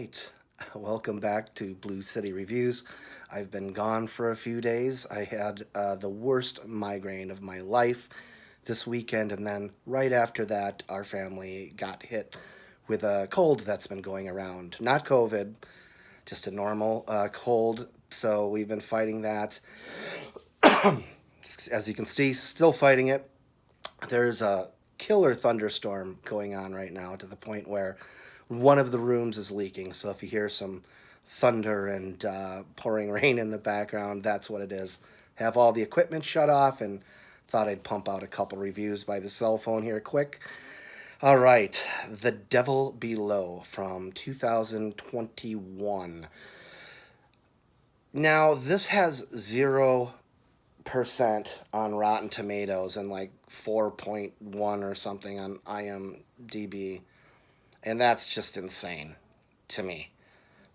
right. Welcome back to Blue City Reviews. I've been gone for a few days. I had the worst migraine of my life this weekend, and then right after that, our family got hit with a cold that's been going around. Not COVID, just a normal cold. So we've been fighting that. As you can see, still fighting it. There's a killer thunderstorm going on right now to the point where one of the rooms is leaking. So if you hear some thunder and pouring rain in the background, that's what it is. Have all the equipment shut off and thought I'd pump out a couple reviews by the cell phone here quick. All right, The Devil Below from 2021. Now, this has 0% on Rotten Tomatoes and like 4.1 or something on IMDb. And that's just insane to me.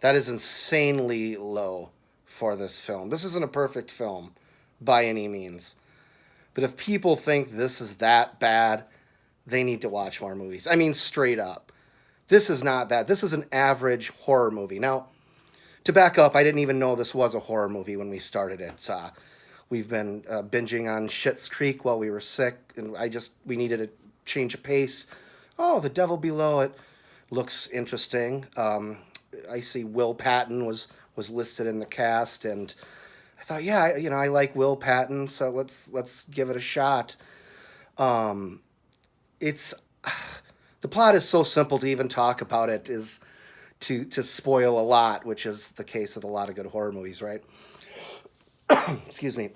That is insanely low for this film. This isn't a perfect film by any means. But if people think this is that bad, they need to watch more movies. I mean, straight up. This is not that. This is an average horror movie. Now, to back up, I didn't even know this was a horror movie when we started it. We've been binging on Schitt's Creek while we were sick, and we needed a change of pace. Oh, The Devil Below It looks interesting. I see Will Patton was listed in the cast, and I thought, yeah, I like Will Patton, so let's give it a shot. It's the plot is so simple to even talk about it is to spoil a lot, which is the case with a lot of good horror movies, right? Excuse me.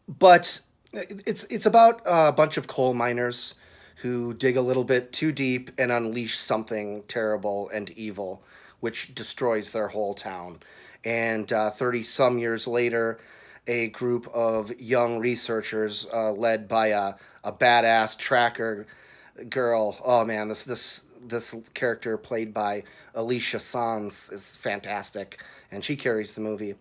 But it's about a bunch of coal miners who dig a little bit too deep and unleash something terrible and evil, which destroys their whole town. And 30 some years later, a group of young researchers led by a badass tracker girl. Oh man, this character played by Alicia Sanz is fantastic, and she carries the movie.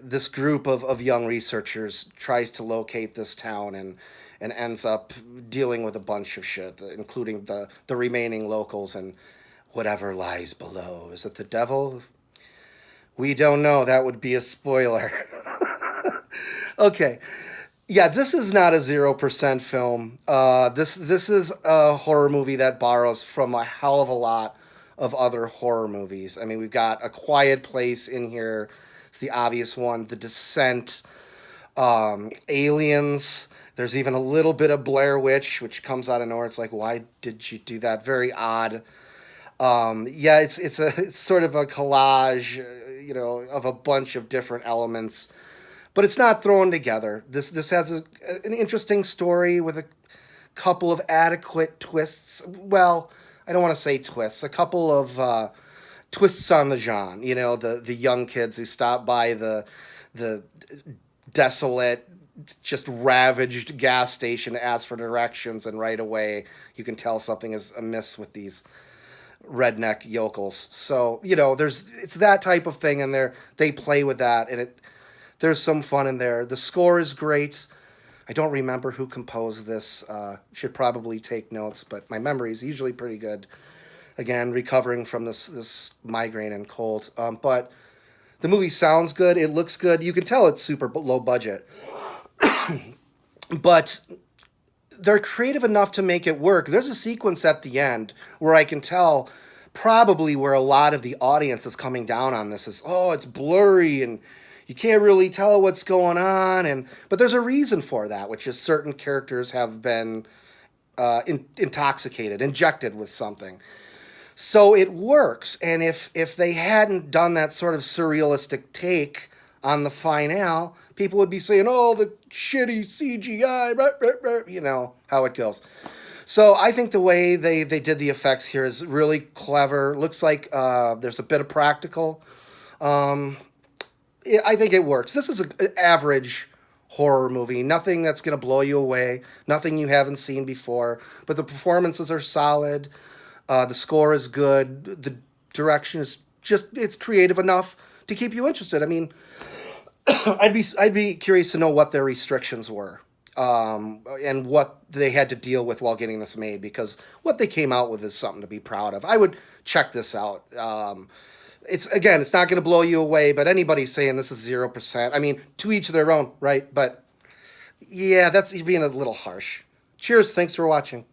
This group of young researchers tries to locate this town and ends up dealing with a bunch of shit, including the remaining locals and whatever lies below. Is it the devil? We don't know. That would be a spoiler. Okay. Yeah, this is not a 0% film. This is a horror movie that borrows from a hell of a lot of other horror movies. I mean, we've got A Quiet Place in here. It's the obvious one. The Descent, Aliens. There's even a little bit of Blair Witch, which comes out of nowhere. It's like, why did you do that? Very odd. Yeah, it's sort of a collage, of a bunch of different elements, but it's not thrown together. This has an interesting story with a couple of adequate twists. Well, I don't want to say twists. A couple of twists on the genre. The young kids who stop by the desolate, just ravaged gas station to ask for directions, and right away you can tell something is amiss with these redneck yokels. So it's that type of thing, and they play with that, and there's some fun in there. The score is great. I don't remember who composed this. Should probably take notes, but my memory is usually pretty good. Again, recovering from this migraine and cold. But the movie sounds good. It looks good. You can tell it's super low budget. But they're creative enough to make it work. There's a sequence at the end where I can tell probably where a lot of the audience is coming down on this is, oh, it's blurry and you can't really tell what's going on. But there's a reason for that, which is certain characters have been intoxicated, injected with something. So it works. And if they hadn't done that sort of surrealistic take on the finale, people would be saying, oh, the shitty CGI, rah, rah, rah, how it goes. So I think the way they did the effects here is really clever. Looks like there's a bit of practical. I think it works. This is an average horror movie. Nothing that's going to blow you away. Nothing you haven't seen before. But the performances are solid. The score is good. The direction is it's creative enough to keep you interested. I mean, I'd be curious to know what their restrictions were. and what they had to deal with while getting this made, because what they came out with is something to be proud of. I would check this out. It's not going to blow you away, but anybody saying this is 0%, I mean, to each their own, right? But yeah, that's being a little harsh. Cheers. Thanks for watching.